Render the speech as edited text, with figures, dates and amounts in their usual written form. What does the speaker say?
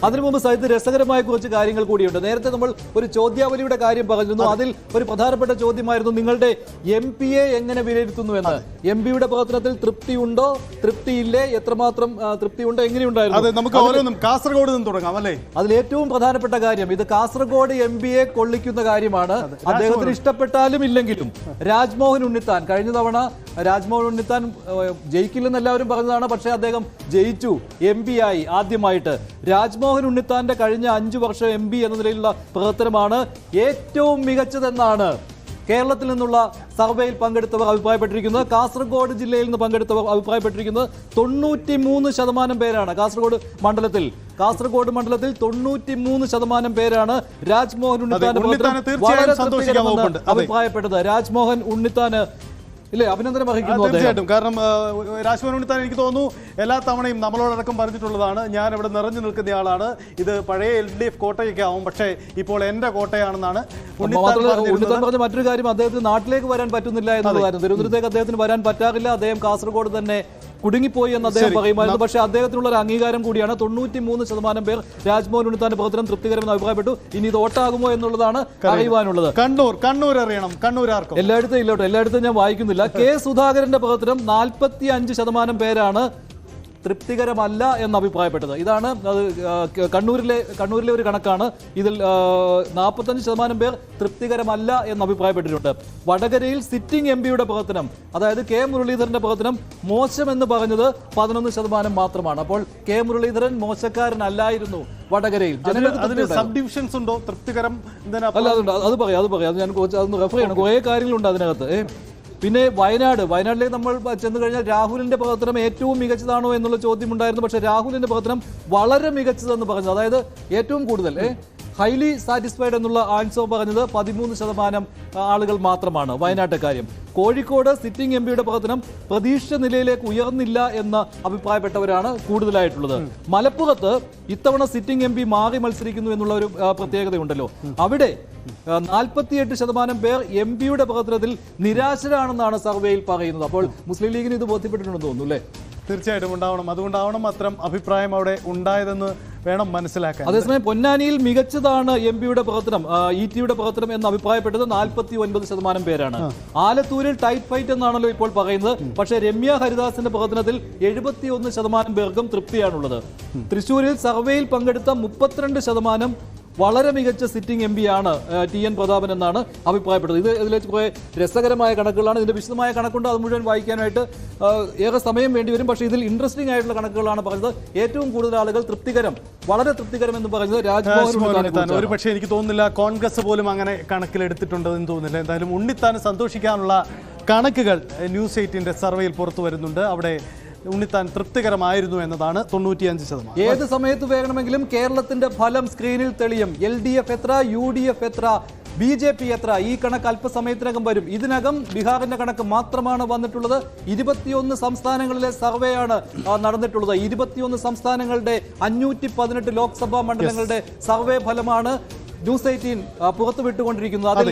അതിനു മുമ്പ് സഹിത് രസകരമായ കുറച്ച് കാര്യങ്ങൾ കൂടിയുണ്ട്. നേരത്തെ നമ്മൾ ഒരു ചോദ്യാവലിയുടെ കാര്യം പറഞ്ഞിരുന്നു. അതിൽ ഒരു പ്രധാനപ്പെട്ട ചോദ്യമായിരുന്നു നിങ്ങളുടെ MP-യെ എങ്ങനെ വിലയിരുത്തുന്നു എന്ന്. MP-യുടെ പ്രവർത്തനത്തിൽ തൃപ്തിയുണ്ടോ, തൃപ്തിയില്ലേ, എത്രമാത്രം തൃപ്തിയുണ്ടോ, എങ്ങനെയുണ്ടായിരുന്നു? നമുക്ക് ഓരോന്നും കാസർഗോഡ് നിന്ന് തുടങ്ങാം അല്ലേ? അതിൽ ഏറ്റവും പ്രധാനപ്പെട്ട കാര്യം ഇത് കാസർഗോഡ് MP-യെ കൊള്ളിക്കുന്ന കാര്യമാണ്. അദ്ദേഹത്തിന് ഇഷ്ടപ്പെട്ടാലും ഇല്ലെങ്കിലും രാജ്മോഹൻ ഉണ്ണിത്താൻ കഴിഞ്ഞ തവണ രാജ്മോഹൻ ഉണ്ണിത്താൻ ജയിക്കില്ലെന്ന് എല്ലാവരും പറഞ്ഞതാണ്. പക്ഷേ അദ്ദേഹം ജയിച്ചു, MP ആയി ആദ്യമായിട്ട്. രാജ്മോഹൻ ഉണ്ണിത്താന്റെ കഴിഞ്ഞ 5 വർഷം MP എന്ന നിലയിലുള്ള പ്രവർത്തനമാണ് ഏറ്റവും മികച്ചതെന്നാണ് കേരളത്തിൽ നിന്നുള്ള സർവേയിൽ പങ്കെടുത്തവർ അഭിപ്രായപ്പെട്ടിരിക്കുന്നത്. കാസർഗോഡ് ജില്ലയിൽ നിന്ന് പങ്കെടുത്തവർ അഭിപ്രായപ്പെട്ടിരിക്കുന്നത് 93% പേരാണ്. കാസർഗോഡ് മണ്ഡലത്തിൽ 93% പേരാണ് രാജ്മോഹൻ ഉണ്ണിത്താന്റെ അഭിപ്രായപ്പെട്ടത്. രാജ്മോഹൻ ഉണ്ണിത്താന് ഇല്ലേ അഭിനന്ദനം അറിയിക്കുന്നു. തീർച്ചയായിട്ടും. കാരണം രാജ്മോഹൻ ഉണ്ണിത്താൻ എനിക്ക് തോന്നുന്നു എല്ലാ തവണയും നമ്മളോടക്കം പറഞ്ഞിട്ടുള്ളതാണ്, ഞാൻ ഇവിടെ നിറഞ്ഞു നിൽക്കുന്നയാളാണ്, ഇത് പഴയ LDF കോട്ടയൊക്കെ ആവും, പക്ഷേ ഇപ്പോൾ എന്റെ കോട്ടയാണെന്നാണ് ഉണ്ണിത്താൻ പറഞ്ഞ മറ്റൊരു കാര്യം. അദ്ദേഹത്തിന് നാട്ടിലേക്ക് വരാൻ പറ്റുന്നില്ല എന്നുള്ളതായിരുന്നു. തിരുവനന്തപുരത്തേക്ക് അദ്ദേഹത്തിന് വരാൻ പറ്റാറില്ല. അദ്ദേഹം കാസർഗോഡ് തന്നെ കുടുങ്ങിപ്പോയി എന്ന് അദ്ദേഹം പറയുമായിരുന്നു. പക്ഷേ അദ്ദേഹത്തിനുള്ള ഒരു അംഗീകാരം കൂടിയാണ്. 93% പേർ രാജ്മോഹൻ ഉണ്ണിത്താന്റെ പ്രവർത്തനം തൃപ്തികരമെന്ന് അഭിപ്രായപ്പെട്ടു. ഇനി ഇത് വോട്ടാകുമോ എന്നുള്ളതാണ് അറിയുവാനുള്ളത്. കണ്ണൂർ അറിയണം. കണ്ണൂർ ആർക്കും എല്ലായിടത്തും ഇല്ലോട്ടെ, എല്ലായിടത്തും ഞാൻ വായിക്കുന്നില്ല. K. സുധാകരന്റെ പ്രവർത്തനം 45% പേരാണ് തൃപ്തികരമല്ല എന്ന് അഭിപ്രായപ്പെട്ടത്. ഇതാണ് കണ്ണൂരിലെ ഒരു കണക്കാണ്. ഇതിൽ 45% പേർ തൃപ്തികരമല്ല എന്ന് അഭിപ്രായപ്പെട്ടിട്ടുണ്ട്. വടകരയിൽ സിറ്റിംഗ് MP-യുടെ പ്രവർത്തനം, അതായത് K. മുരളീധരന്റെ പ്രവർത്തനം മോശമെന്ന് പറഞ്ഞത് 11% മാത്രമാണ്. അപ്പോൾ K. മുരളീധരൻ മോശക്കാരനല്ലായിരുന്നു വടകരയിൽ. സബ് ഡിവിഷൻസ് ഉണ്ടോ തൃപ്തികരം? അല്ല, അത് പറയാം ഞാൻ അതൊന്ന് റെഫർ ചെയ്യണം. കുറേ കാര്യങ്ങളുണ്ട് അതിനകത്ത്. പിന്നെ വയനാട്ടിലേക്ക് നമ്മൾ ചെന്ന് കഴിഞ്ഞാൽ രാഹുലിന്റെ പ്രവർത്തനം ഏറ്റവും മികച്ചതാണോ എന്നുള്ള ചോദ്യം ഉണ്ടായിരുന്നു. പക്ഷേ രാഹുലിന്റെ പ്രവർത്തനം വളരെ മികച്ചതെന്ന് പറഞ്ഞു, അതായത് ഏറ്റവും കൂടുതൽ ഹൈലി സാറ്റിസ്ഫൈഡ് എന്നുള്ള ആൻസർ പറഞ്ഞത് 13% ആളുകൾ മാത്രമാണ് വയനാട്ടെ കാര്യം. കോഴിക്കോട് സിറ്റിംഗ് MP-യുടെ പ്രവർത്തനം പ്രതീക്ഷിച്ച നിലയിലേക്ക് ഉയർന്നില്ല എന്ന് അഭിപ്രായപ്പെട്ടവരാണ് കൂടുതലായിട്ടുള്ളത്. മലപ്പുറത്ത് ഇത്തവണ സിറ്റിംഗ് MP മാറി മത്സരിക്കുന്നു എന്നുള്ള ഒരു പ്രത്യേകതയുണ്ടല്ലോ. അവിടെ 48% പേർ MP-യുടെ പ്രവർത്തനത്തിൽ നിരാശരാണെന്നാണ് സർവേയിൽ പറയുന്നത്. അപ്പോൾ മുസ്ലിം ലീഗിന് ഇത് ബോധ്യപ്പെട്ടിട്ടുണ്ടെന്ന് തോന്നുന്നു അല്ലേ? തീർച്ചയായിട്ടും ഉണ്ടാവണം. അതുകൊണ്ടാവണം അത്തരം അഭിപ്രായം അവിടെ ഉണ്ടായതെന്ന് വേണം മനസ്സിലാക്കാൻ. അതേസമയം പൊന്നാനിയിൽ മികച്ചതാണ് MP-യുടെ പ്രവർത്തനം, ET-യുടെ പ്രവർത്തനം എന്ന് അഭിപ്രായപ്പെട്ടത് 49% പേരാണ്. ആലത്തൂരിൽ ടൈറ്റ് ഫൈറ്റ് എന്നാണല്ലോ ഇപ്പോൾ പറയുന്നത്. പക്ഷേ രമ്യ ഹരിദാസിന്റെ പ്രവർത്തനത്തിൽ 71% പേർക്കും തൃപ്തിയാണുള്ളത്. തൃശ്ശൂരിൽ സർവേയിൽ പങ്കെടുത്ത 32% വളരെ മികച്ച സിറ്റിംഗ് MP ആണ് TN പ്രതാപൻ എന്നാണ് അഭിപ്രായപ്പെട്ടത്. ഇതിലേക്ക് കുറേ രസകരമായ കണക്കുകളാണ്. ഇതിന്റെ വിശദമായ കണക്കുണ്ട്, അത് മുഴുവൻ വായിക്കാനായിട്ട് ഏറെ സമയം വേണ്ടിവരും. പക്ഷേ ഇതിൽ ഇൻട്രസ്റ്റിംഗ് ആയിട്ടുള്ള കണക്കുകളാണ് പറഞ്ഞത്. ഏറ്റവും കൂടുതൽ ആളുകൾ വളരെ തൃപ്തികരം എന്ന് പറഞ്ഞത് രാജ്മോഹൻ ഉണ്ണിത്താൻ. ഒരു പക്ഷേ എനിക്ക് തോന്നുന്നില്ല കോൺഗ്രസ് പോലും അങ്ങനെ കണക്കിലെടുത്തിട്ടുണ്ടെന്ന് തോന്നുന്നില്ല. എന്തായാലും ഉണ്ണിത്താൻ സന്തോഷിക്കാനുള്ള കണക്കുകൾ ന്യൂസ് 8ന്റെ സർവേയിൽ പുറത്തു വരുന്നുണ്ട്. അവിടെ ഉണ്ണിത്താൻ തൃപ്തികരമായിരുന്നു എന്നതാണ് 95%. ഏത് സമയത്ത് വേണമെങ്കിലും കേരളത്തിന്റെ ഫലം സ്ക്രീനിൽ തെളിയും. LDF എത്ര, UDF എത്ര, BJP എത്ര, ഈ കണക്ക് അല്പസമയത്തിനകം വരും. ഇതിനകം ബീഹാറിന്റെ കണക്ക് മാത്രമാണ് വന്നിട്ടുള്ളത്. 21 സംസ്ഥാനങ്ങളിലെ സർവേയാണ് നടന്നിട്ടുള്ളത്. 21 സംസ്ഥാനങ്ങളുടെ 518 ലോക്സഭാ മണ്ഡലങ്ങളുടെ സർവേ ഫലമാണ് ന്യൂസ് 18 പുറത്തുവിട്ടുകൊണ്ടിരിക്കുന്നത്. അതിൽ